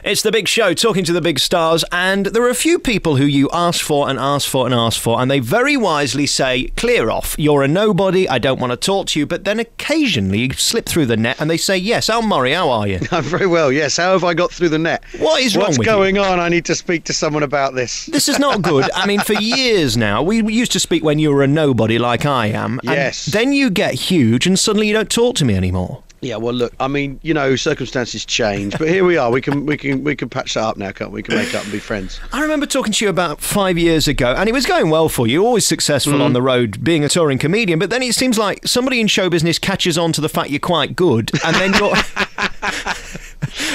It's the big show, talking to the big stars, and there are a few people who you ask for and ask for and ask for, and they very wisely say, clear off, you're a nobody, I don't want to talk to you, but then occasionally you slip through the net and they say, yes, Al Murray, how are you? I'm very well, yes. How have I got through the net? What is wrong with you? What's going on? I need to speak to someone about this. This is not good. I mean, for years now, we used to speak when you were a nobody like I am, and yes. Then you get huge and suddenly you don't talk to me anymore. Yeah, well, look, I mean, you know, circumstances change, but here we are. We can patch that up now, can't we? We can make up and be friends. I remember talking to you about 5 years ago, and it was going well for you, always successful on the road, being a touring comedian. But then it seems like somebody in show business catches on to the fact you're quite good, and then you're.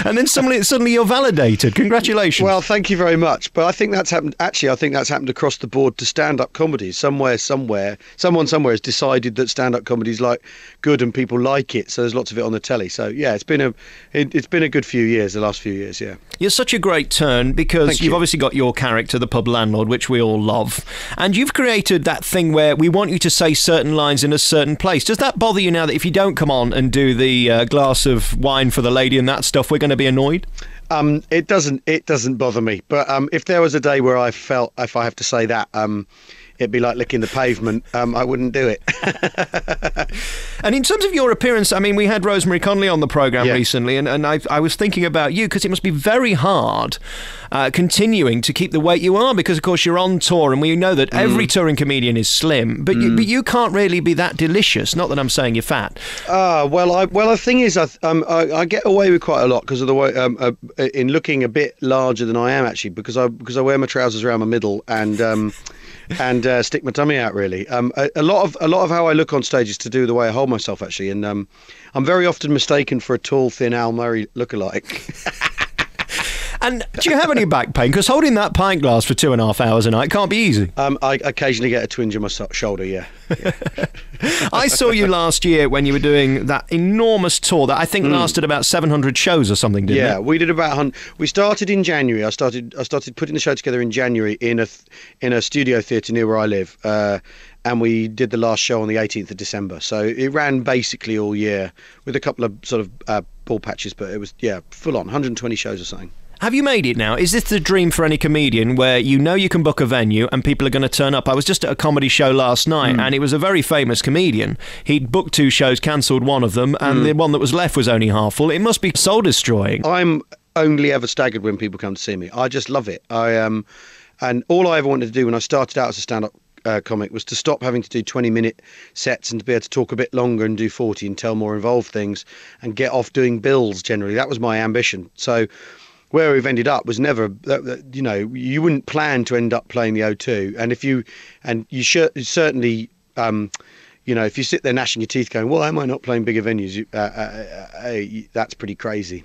And then suddenly you're validated. Congratulations. Well, thank you very much. But I think that's happened. Actually, I think that's happened across the board to stand-up comedy. Someone somewhere has decided that stand-up comedy is like good and people like it. So there's lots of it on the telly. So yeah, it's been a good few years. The last few years, yeah. You're such a great turn because you've obviously got your character, the pub landlord, which we all love, and you've created that thing where we want you to say certain lines in a certain place. Does that bother you now that if you don't come on and do the glass of wine for the lady and that stuff, we're going to be annoyed? It doesn't bother me. But if there was a day where I felt if I have to say that, it'd be like licking the pavement. I wouldn't do it. And in terms of your appearance, I mean, we had Rosemary Conley on the programme recently, and I was thinking about you because it must be very hard continuing to keep the weight you are because, of course, you're on tour, and we know that every touring comedian is slim, but you can't really be that delicious. Not that I'm saying you're fat. Well, the thing is, I get away with quite a lot because of the way in looking a bit larger than I am actually, because I wear my trousers around my middle and stick my tummy out, really. A lot of how I look on stage is to do with the way I hold myself, actually, and I'm very often mistaken for a tall, thin Al Murray lookalike. And do you have any back pain? Because holding that pint glass for 2.5 hours a night can't be easy. I occasionally get a twinge in my shoulder, yeah. I saw you last year when you were doing that enormous tour that I think lasted about 700 shows or something, didn't it? Yeah, we did about we started in January. I started putting the show together in January in a studio theatre near where I live. And we did the last show on the 18th of December. So it ran basically all year with a couple of sort of ball patches, but it was, full on, 120 shows or something. Have you made it now? Is this the dream for any comedian where you know you can book a venue and people are going to turn up? I was just at a comedy show last night and it was a very famous comedian. He'd booked 2 shows, cancelled one of them, and the one that was left was only half full. It must be soul-destroying. I'm only ever staggered when people come to see me. I just love it. And all I ever wanted to do when I started out as a stand-up comic was to stop having to do 20-minute sets and to be able to talk a bit longer and do 40 and tell more involved things and get off doing bills generally. That was my ambition. So where we've ended up was never, you wouldn't plan to end up playing the O2. And you certainly, if you sit there gnashing your teeth going, why am I not playing bigger venues? That's pretty crazy.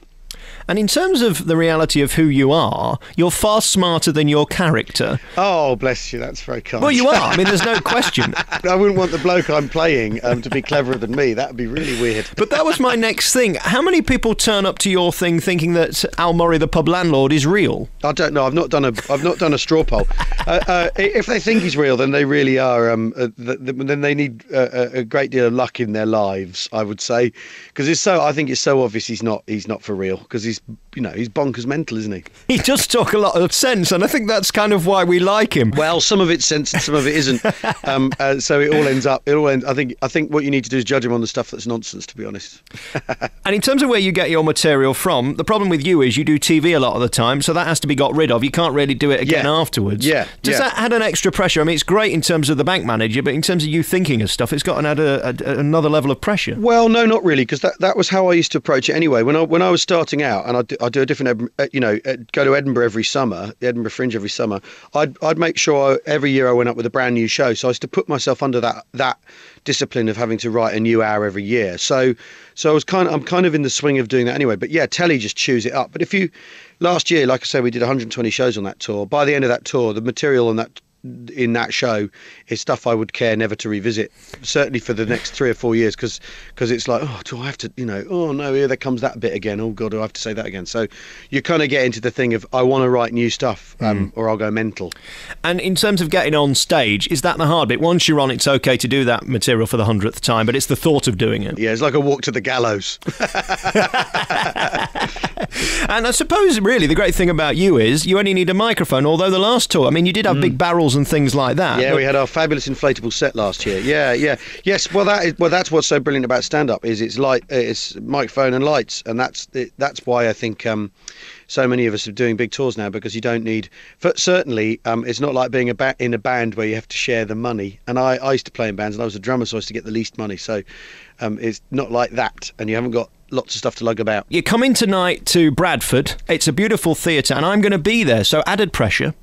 And in terms of the reality of who you are, you're far smarter than your character. Oh, bless you, that's very kind. Well, you are. I mean, there's no question. I wouldn't want the bloke I'm playing to be cleverer than me. That would be really weird. But that was my next thing. How many people turn up to your thing thinking that Al Murray, the pub landlord, is real? I don't know. I've not done a straw poll. If they think he's real, then they really are. Then they need a great deal of luck in their lives, I would say, because I think it's so obvious he's not for real. Because he's bonkers mental, isn't he? He does talk a lot of sense, and I think that's kind of why we like him. Well, some of it's sense and some of it isn't. So it all ends up. I think what you need to do is judge him on the stuff that's nonsense, to be honest. And in terms of where you get your material from, the problem with you is you do TV a lot of the time, so that has to be got rid of. You can't really do it again afterwards. Yeah. Does that add an extra pressure? I mean, it's great in terms of the bank manager, but in terms of you thinking of stuff, it's got to add another level of pressure. Well, no, not really, because that was how I used to approach it anyway. When I was starting out, and I do a different, go to Edinburgh every summer, the Edinburgh Fringe every summer. I'd make sure every year I went up with a brand new show. So I used to put myself under that discipline of having to write a new hour every year. So I'm kind of in the swing of doing that anyway. But yeah, telly just chews it up. But last year, like I said, we did 120 shows on that tour. By the end of that tour, the material on in that show is stuff I would care never to revisit, certainly for the next 3 or 4 years, because it's like, oh, do I have to, oh no, here there comes that bit again, oh god, do I have to say that again? So you kind of get into the thing of, I want to write new stuff, or I'll go mental. And in terms of getting on stage, is that the hard bit? Once you're on, it's okay to do that material for the 100th time, but it's the thought of doing it. Yeah, it's like a walk to the gallows. And I suppose really the great thing about you is you only need a microphone, although the last tour, I mean, you did have big barrels and things like that. Yeah, we had our fabulous inflatable set last year. Yes, well that's what's so brilliant about stand-up, is it's microphone and lights, and that's why I think so many of us are doing big tours now, because you don't need, certainly it's not like being in a band where you have to share the money, and I used to play in bands and I was a drummer, so I used to get the least money, so it's not like that, and you haven't got lots of stuff to lug about. You're coming tonight to Bradford. It's a beautiful theatre, and I'm going to be there, so added pressure.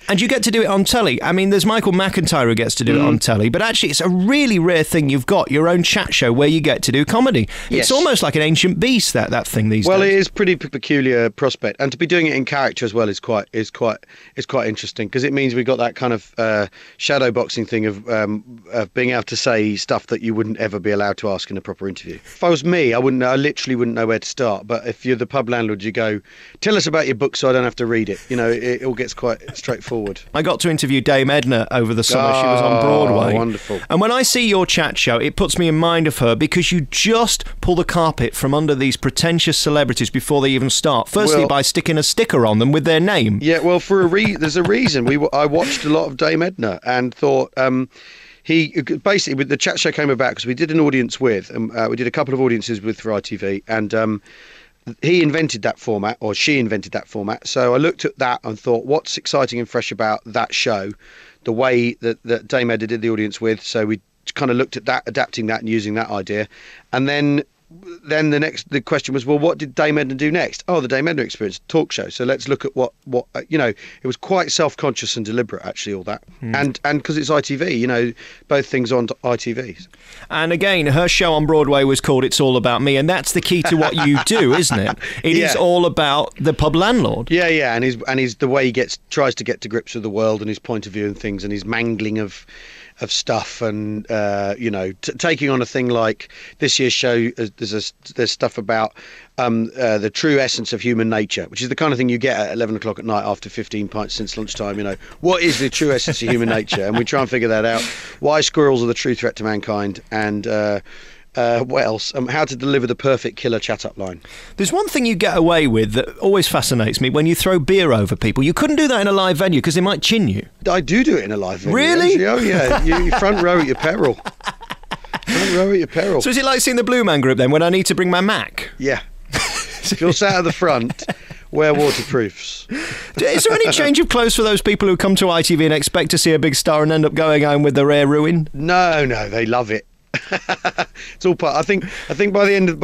And you get to do it on telly. I mean, there's Michael McIntyre who gets to do it on telly, but actually it's a really rare thing. You've got your own chat show where you get to do comedy. Yes. It's almost like an ancient beast, that thing these days. Well, it is pretty peculiar prospect, and to be doing it in character as well is quite interesting, because it means we've got that kind of shadow boxing thing of being able to say stuff that you wouldn't ever be allowed to ask in a proper interview. If I was me, I literally wouldn't know where to start. But if you're the pub landlord, you go, tell us about your book so I don't have to read it. It all gets quite straightforward. I got to interview Dame Edna over the summer. She was on Broadway. Wonderful. And when I see your chat show, it puts me in mind of her, because you just pull the carpet from under these pretentious celebrities before they even start. Firstly, by sticking a sticker on them with their name. Yeah, well, there's a reason. I watched a lot of Dame Edna and thought... He basically, the chat show came about because we did an audience with, we did a couple of audiences with for ITV, and he invented that format, or she invented that format. So I looked at that and thought, what's exciting and fresh about that show, the way that Dame Edna did the audience with. So we kind of looked at that, adapting that and using that idea, and then the question was, well, what did Dame Edna do next? Oh, the Dame Edna Experience talk show. So let's look at what it was quite self-conscious and deliberate, actually, all that. And because it's ITV, both things on ITV. And again, her show on Broadway was called It's All About Me, and that's the key to what you do, isn't it? It is all about the pub landlord. Yeah, and he's the way he tries to get to grips with the world and his point of view and things, and his mangling of stuff, and taking on a thing like this year's show. There's stuff about the true essence of human nature, which is the kind of thing you get at 11 o'clock at night after 15 pints since lunchtime. What is the true essence of human nature? And we try and figure that out. Why squirrels are the true threat to mankind, and what else? How to deliver the perfect killer chat-up line. There's one thing you get away with that always fascinates me: when you throw beer over people. You couldn't do that in a live venue because they might chin you. I do it in a live venue. Really? Actually. Oh yeah, you front row at your peril. Front row at your peril. So is it like seeing the Blue Man Group then, when I need to bring my Mac? Yeah. If you're sat at the front, wear waterproofs. Is there any change of clothes for those people who come to ITV and expect to see a big star and end up going home with their hair ruined? No, they love it. It's all part. I think by the end of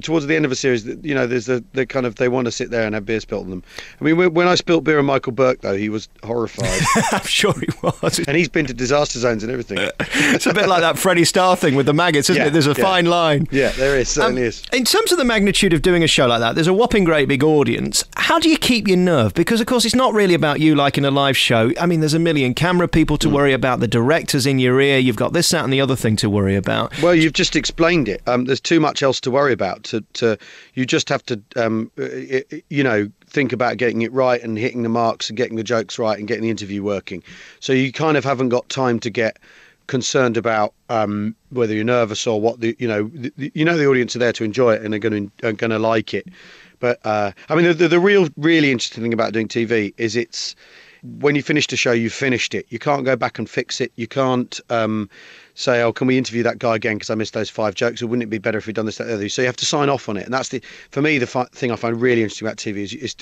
towards the end of a series, there's the kind of, they want to sit there and have beer spilt on them. I mean, when I spilt beer on Michael Burke, though, he was horrified. I'm sure he was. And he's been to disaster zones and everything. It's a bit like that Freddie Starr thing with the maggots, isn't it? There's a fine line. Yeah, there is, certainly is. In terms of the magnitude of doing a show like that, there's a whopping great big audience. How do you keep your nerve? Because, of course, it's not really about you like in a live show. I mean, there's a million camera people to worry about, the directors in your ear, you've got this, that and the other thing to worry about. Well, you've just explained it. There's too much else to worry about. You just have to, think about getting it right and hitting the marks and getting the jokes right and getting the interview working. So you kind of haven't got time to get concerned about whether you're nervous or what the audience are there to enjoy it and are going to like it. But I mean, the really interesting thing about doing TV is it's, when you finish the show, you've finished it. You can't go back and fix it. You can't say, oh, can we interview that guy again because I missed those 5 jokes, or wouldn't it be better if we'd done this, that, the other? So you have to sign off on it. And that's for me, the thing I find really interesting about TV is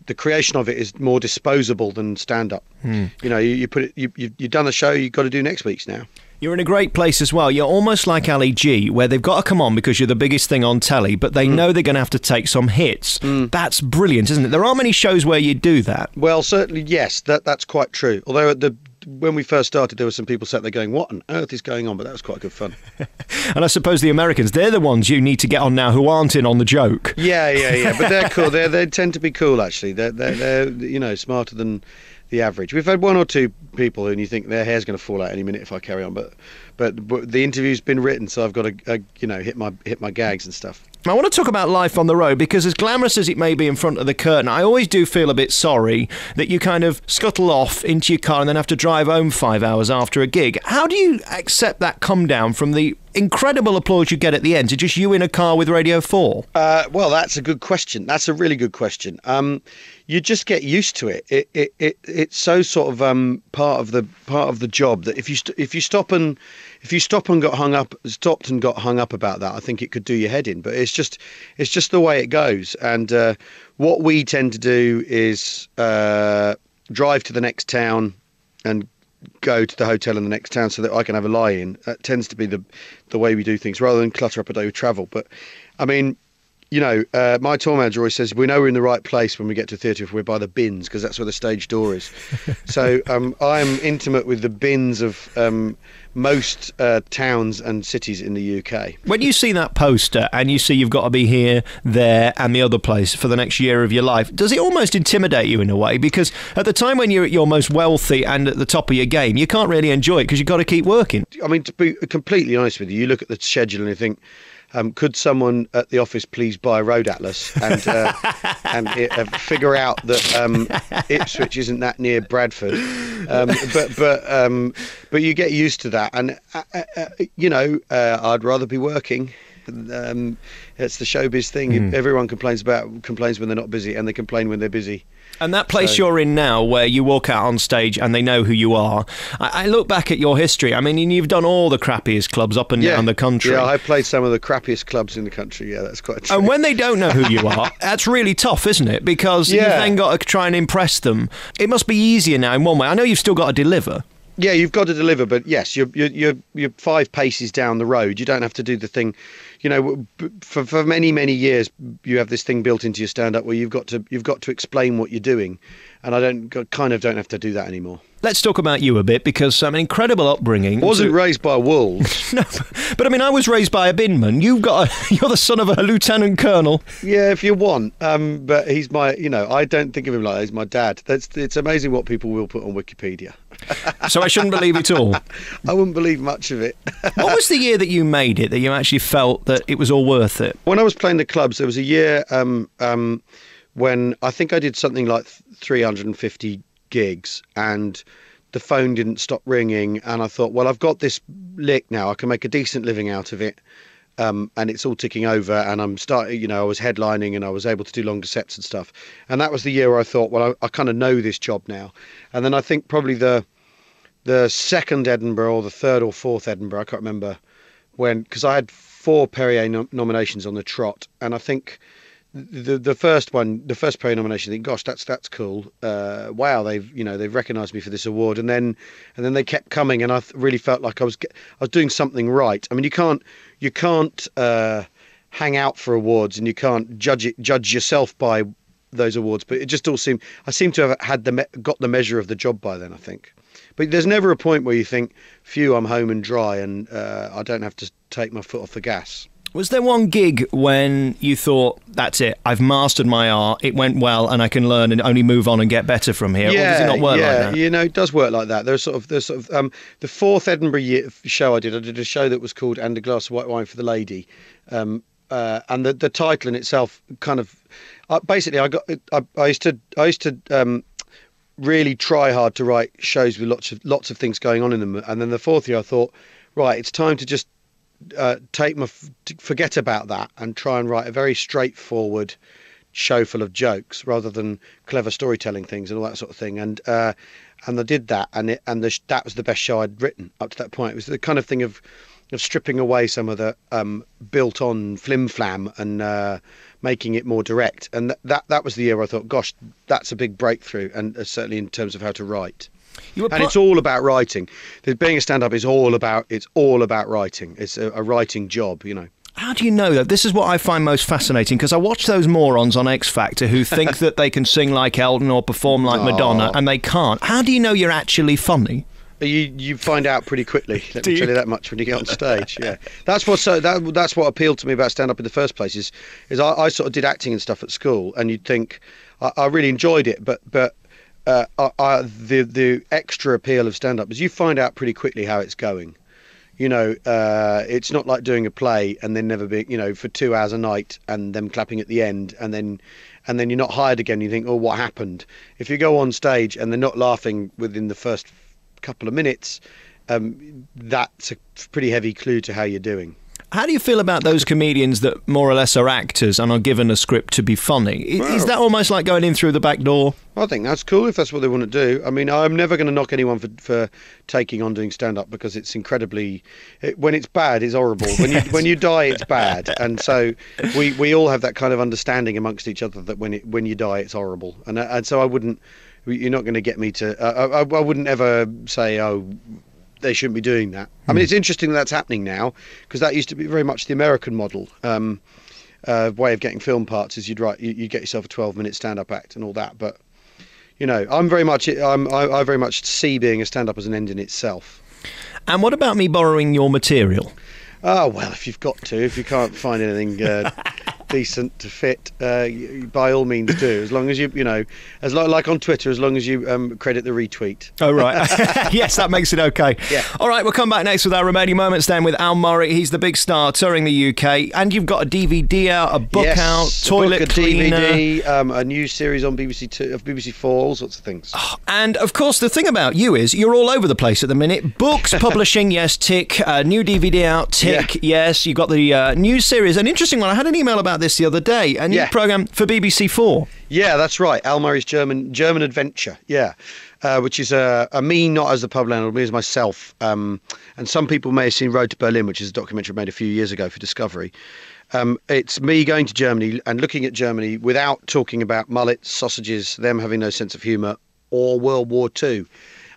the creation of it is more disposable than stand-up. You put it, you've done the show, you've got to do next week's now. You're in a great place as well. You're almost like Ali G, where they've got to come on because you're the biggest thing on telly, but they know they're going to have to take some hits. That's brilliant, isn't it? There aren't many shows where you do that. Well, certainly, yes, that's quite true. Although when we first started, there were some people sat there going, what on earth is going on? But that was quite good fun. And I suppose the Americans, they're the ones you need to get on now who aren't in on the joke. Yeah. But they're cool. They tend to be cool, actually. They're smarter than the average. We've had one or two people who you think their hair's going to fall out any minute if I carry on, but the interview's been written, so I've got to hit my gags and stuff. I want to talk about life on the road, because as glamorous as it may be in front of the curtain, I always do feel a bit sorry that you kind of scuttle off into your car and then have to drive home 5 hours after a gig. How do you accept that come down from the incredible applause you get at the end to just you in a car with Radio 4? Well, that's a good question. That's a really good question. You just get used to it. It's so sort of part of the job that if you stopped and got hung up about that, I think it could do your head in. But it's just the way it goes. And what we tend to do is drive to the next town and go to the hotel in the next town so that I can have a lie-in. That tends to be the way we do things, rather than clutter up a day with travel. But I mean, my tour manager always says we know we're in the right place when we get to theatre if we're by the bins, because that's where the stage door is. So I'm intimate with the bins of most towns and cities in the UK. When you see that poster and you see you've got to be here, there and the other place for the next year of your life, does it almost intimidate you in a way? Because at the time when you're at your most wealthy and at the top of your game, you can't really enjoy it because you've got to keep working. I mean, to be completely honest with you, you look at the schedule and you think, could someone at the office please buy a road atlas and figure out that Ipswich isn't that near Bradford? But you get used to that, and I'd rather be working. It's the showbiz thing. Everyone complains when they're not busy, and they complain when they're busy. And that place you're in now, where you walk out on stage and they know who you are, I look back at your history. I mean, you've done all the crappiest clubs up and down the country. Yeah, I played some of the crappiest clubs in the country. Yeah, that's quite true. And when they don't know who you are, that's really tough, isn't it? Because you've then got to try and impress them. It must be easier now in one way. I know you've still got to deliver. Yeah, you've got to deliver, but yes, you're 5 paces down the road. You don't have to do the thing. For many years, you have this thing built into your stand-up where you've got to explain what you're doing, and I don't have to do that anymore. Let's talk about you a bit, because an incredible upbringing. Wasn't raised by wolves. No, but I mean, I was raised by a binman. You're the son of a lieutenant colonel. Yeah, if you want. But he's my, I don't think of him like that. He's my dad. It's amazing what people will put on Wikipedia. So I shouldn't believe it all. I wouldn't believe much of it. What was the year that you made it, that you actually felt that it was all worth it? When I was playing the clubs, there was a year when I think I did something like 350 gigs, and the phone didn't stop ringing, and I thought, well, I've got this lick now, I can make a decent living out of it, and it's all ticking over, and I'm starting, I was headlining and I was able to do longer sets and stuff, and that was the year where I thought, well, I kind of know this job now. And then I think probably the second Edinburgh or the third or fourth Edinburgh, I can't remember when, because I had 4 Perrier nominations on the trot, and I think the first Perrier nomination, I think, gosh, that's cool. Wow, they've recognised me for this award, and then they kept coming, and I really felt like I was doing something right. I mean, you can't hang out for awards, and you can't judge yourself by those awards, but it just all seemed, I seem to have got the measure of the job by then, I think. But there's never a point where you think, phew, I'm home and dry, and I don't have to take my foot off the gas. Was there one gig when you thought, that's it, I've mastered my art, it went well, and I can learn and only move on and get better from here? Yeah, or does it not work like that? It does work like that. There's the 4th Edinburgh show I did a show that was called And a Glass of White Wine for the Lady. And the title in itself kind of, basically, I used to really try hard to write shows with lots of things going on in them, and then the 4th year I thought, right, it's time to just forget about that and try and write a very straightforward show full of jokes rather than clever storytelling things and all that sort of thing. And I did that, and that was the best show I'd written up to that point. It was the kind of thing of stripping away some of the built-on flim-flam and making it more direct. And that was the year where I thought, gosh, that's a big breakthrough, and certainly in terms of how to write. And it's all about writing. Being a stand-up is all about writing. It's a writing job, How do you know that? This is what I find most fascinating, because I watch those morons on X Factor who think that they can sing like Elton or perform like Madonna, and they can't. How do you know you're actually funny? You find out pretty quickly. Let me tell you that much when you get on stage. Yeah, that's what appealed to me about stand-up in the first place. Is I sort of did acting and stuff at school, and you'd think I really enjoyed it, but the extra appeal of stand-up is you find out pretty quickly how it's going. It's not like doing a play and then never being, for 2 hours a night and them clapping at the end and then you're not hired again. You think, oh, what happened? If you go on stage and they're not laughing within the first couple of minutes, that's a pretty heavy clue to how you're doing. How do you feel about those comedians that more or less are actors and are given a script to be funny? Is that almost like going in through the back door? I think that's cool if that's what they want to do. I mean, I'm never going to knock anyone for taking on doing stand-up because it's incredibly... when it's bad, it's horrible. When you die, it's bad. And so we all have that kind of understanding amongst each other that when you die, it's horrible. And so I wouldn't... You're not going to get me to... I wouldn't ever say, oh... they shouldn't be doing that. I mean, it's interesting that's happening now because that used to be very much the American model. Way of getting film parts is you get yourself a 12-minute stand-up act and all that. But I very much see being a stand-up as an end in itself. And what about me borrowing your material? Oh well, if you can't find anything decent to fit, by all means do. As long as like on Twitter, as long as you credit the retweet. Oh right, yes, that makes it okay. Yeah. All right, we'll come back next with our remaining moments then with Al Murray. He's the big star touring the UK, and you've got a DVD out, a book out, toilet cleaner, DVD, a new series on BBC 4, all sorts of things. And of course, the thing about you is you're all over the place at the minute. Books, publishing, yes, tick. New DVD out, tick. Yes, you've got the new series, an interesting one. I had an email about this the other day, a new programme for BBC 4. Yeah, that's right. Al Murray's German Adventure. Yeah, which is a me not as the pub landlord, me as myself. And some people may have seen Road to Berlin, which is a documentary made a few years ago for Discovery. It's me going to Germany and looking at Germany without talking about mullets, sausages, them having no sense of humour, or World War II.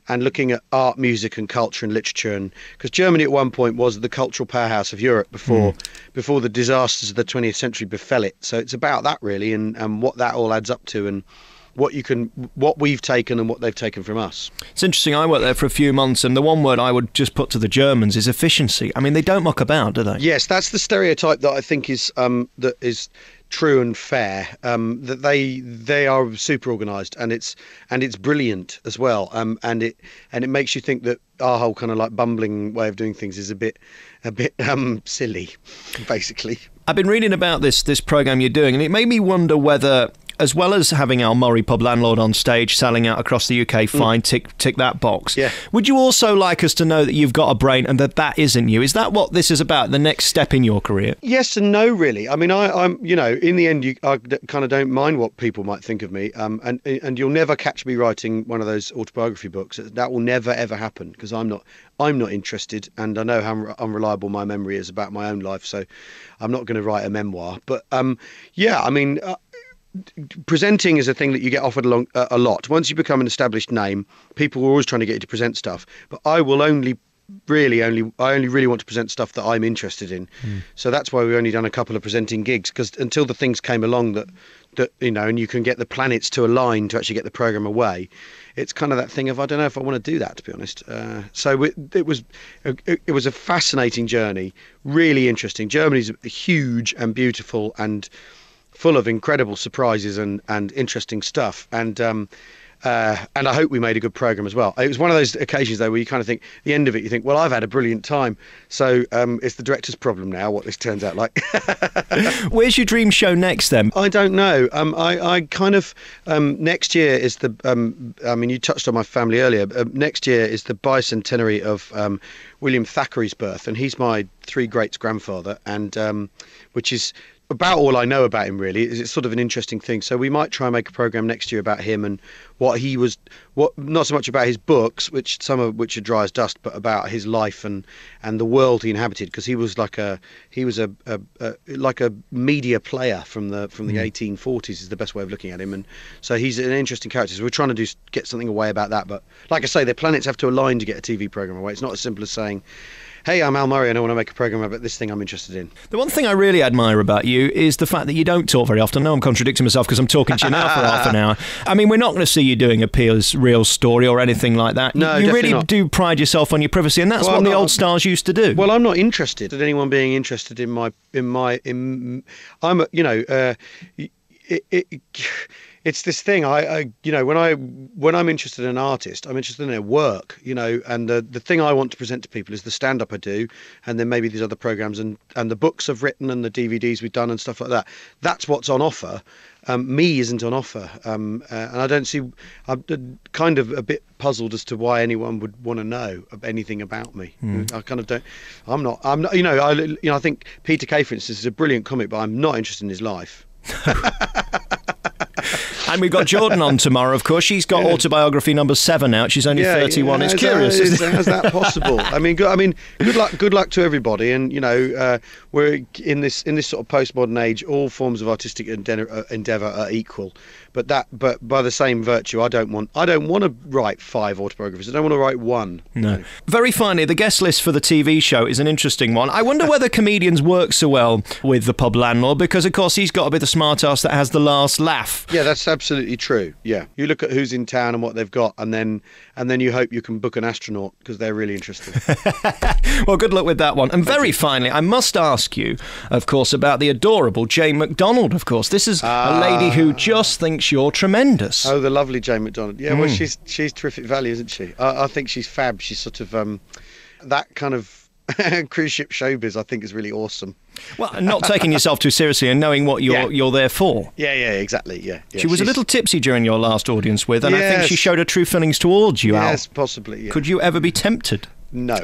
And looking at art, music and culture and literature. And because Germany at one point was the cultural powerhouse of Europe before the disasters of the 20th century befell it. So it's about that really, and what that all adds up to, and what we've taken and what they've taken from us. It's interesting. I worked there for a few months, and the one word I would just put to the Germans is efficiency. I mean, they don't muck about, do they? Yes, that's the stereotype that I think is true and fair. That they are super organised, and it's brilliant as well. And it makes you think that our whole kind of like bumbling way of doing things is a bit silly, basically. I've been reading about this programme you're doing, and it made me wonder whether, as well as having Al Murray, pub landlord, on stage, selling out across the UK, fine, tick that box. Yeah. Would you also like us to know that you've got a brain and that isn't you? Is that what this is about, the next step in your career? Yes and no, really. I mean, I'm in the end, I kind of don't mind what people might think of me. And you'll never catch me writing one of those autobiography books. That will never, ever happen because I'm not interested, and I know how unreliable my memory is about my own life, so I'm not going to write a memoir. But presenting is a thing that you get offered a lot. Once you become an established name, people are always trying to get you to present stuff. But I will only really want to present stuff that I'm interested in. So that's why we've only done a couple of presenting gigs, because until the things came along that and you can get the planets to align to actually get the programme away, it's kind of that thing of I don't know if I want to do that, to be honest. So it was a fascinating journey, really interesting. Germany's huge and beautiful and full of incredible surprises and interesting stuff. And I hope we made a good programme as well. It was one of those occasions, though, where you kind of think, at the end of it, you think, well, I've had a brilliant time. So it's the director's problem now, what this turns out like. Where's your dream show next, then? I don't know. I kind of... next year is the... you touched on my family earlier. Next year is the bicentenary of William Thackeray's birth, and he's my three greats grandfather, and which is... about all I know about him, really. It's sort of an interesting thing. So we might try and make a programme next year about him and not so much about his books, some of which are dry as dust, but about his life and the world he inhabited, because he was like a media player from the 1840s is the best way of looking at him, and so he's an interesting character. So we're trying to get something away about that. But like I say, the planets have to align to get a TV programme away. It's not as simple as saying, hey, I'm Al Murray and I want to make a programme about this thing I'm interested in. The one thing I really admire about you is the fact that you don't talk very often. I know I'm contradicting myself because I'm talking to you now for half an hour. I mean, we're not going to see you doing a Piers real story or anything like that. No, you really not. do pride yourself on your privacy, and that's what the old stars used to do. Well, I'm not interested in anyone being interested it's this thing. When I'm interested in an artist, I'm interested in their work. And the thing I want to present to people is the stand up I do, and then maybe these other programs and the books I've written and the DVDs we've done and stuff like that. That's what's on offer. Me isn't on offer, and I don't see. I'm kind of a bit puzzled as to why anyone would want to know anything about me. I kind of don't. I'm not. I think Peter Kay, for instance, is a brilliant comic, but I'm not interested in his life. And we've got Jordan on tomorrow, of course. She's got autobiography number 7 out. She's only 31. It's curious. How's that possible? I mean, good luck to everybody. And we're in this sort of postmodern age. All forms of artistic endeavour are equal. But by the same virtue, I don't want to write 5 autobiographies. I don't want to write one. No. Very finally, the guest list for the TV show is an interesting one. I wonder whether comedians work so well with the pub landlord, because of course he's got to be the smart ass that has the last laugh. Yeah, that's absolutely true. Yeah, you look at who's in town and what they've got, and then you hope you can book an astronaut because they're really interesting. Well, good luck with that one. And very finally, I must ask you, of course, about the adorable Jane McDonald. Of course, this is a lady who just thinks you're tremendous. Oh, the lovely Jane McDonald. Yeah, well, she's terrific value, isn't she? I think she's fab. She's sort of that kind of cruise ship showbiz. I think is really awesome. Well, not taking yourself too seriously and knowing what you're there for. Yeah, exactly. Yeah. She was a little tipsy during your last audience with, and I think she showed her true feelings towards you, Al. Yes, possibly. Yeah. Could you ever be tempted? No.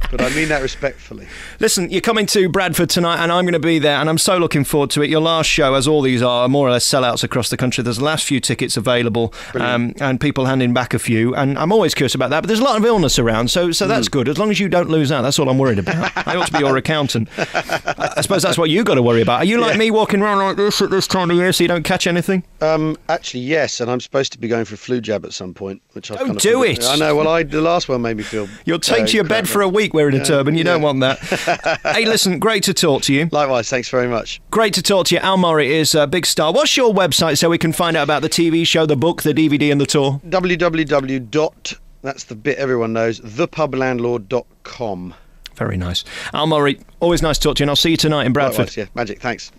But I mean that respectfully. Listen, you're coming to Bradford tonight, and I'm going to be there, and I'm so looking forward to it. Your last show, as all these are more or less sellouts across the country. There's the last few tickets available, and people handing back a few, and I'm always curious about that. But there's a lot of illness around, so that's good. As long as you don't lose out, that's all I'm worried about. I ought to be your accountant. I suppose that's what you got to worry about. Are you like me, walking around like this at this time of year so you don't catch anything? Actually, yes, and I'm supposed to be going for a flu jab at some point, which I've Don't do it. I know. Well, the last one made me feel. You'll take to your bed for a week wearing a turban. You don't want that. Hey, listen, great to talk to you. Likewise, thanks very much. Great to talk to you. Al Murray is a big star. What's your website so we can find out about the TV show, the book, the DVD and the tour? www. That's the bit everyone knows, thepublandlord.com. Very nice. Al Murray, always nice to talk to you, and I'll see you tonight in Bradford. Likewise, yeah, magic, thanks.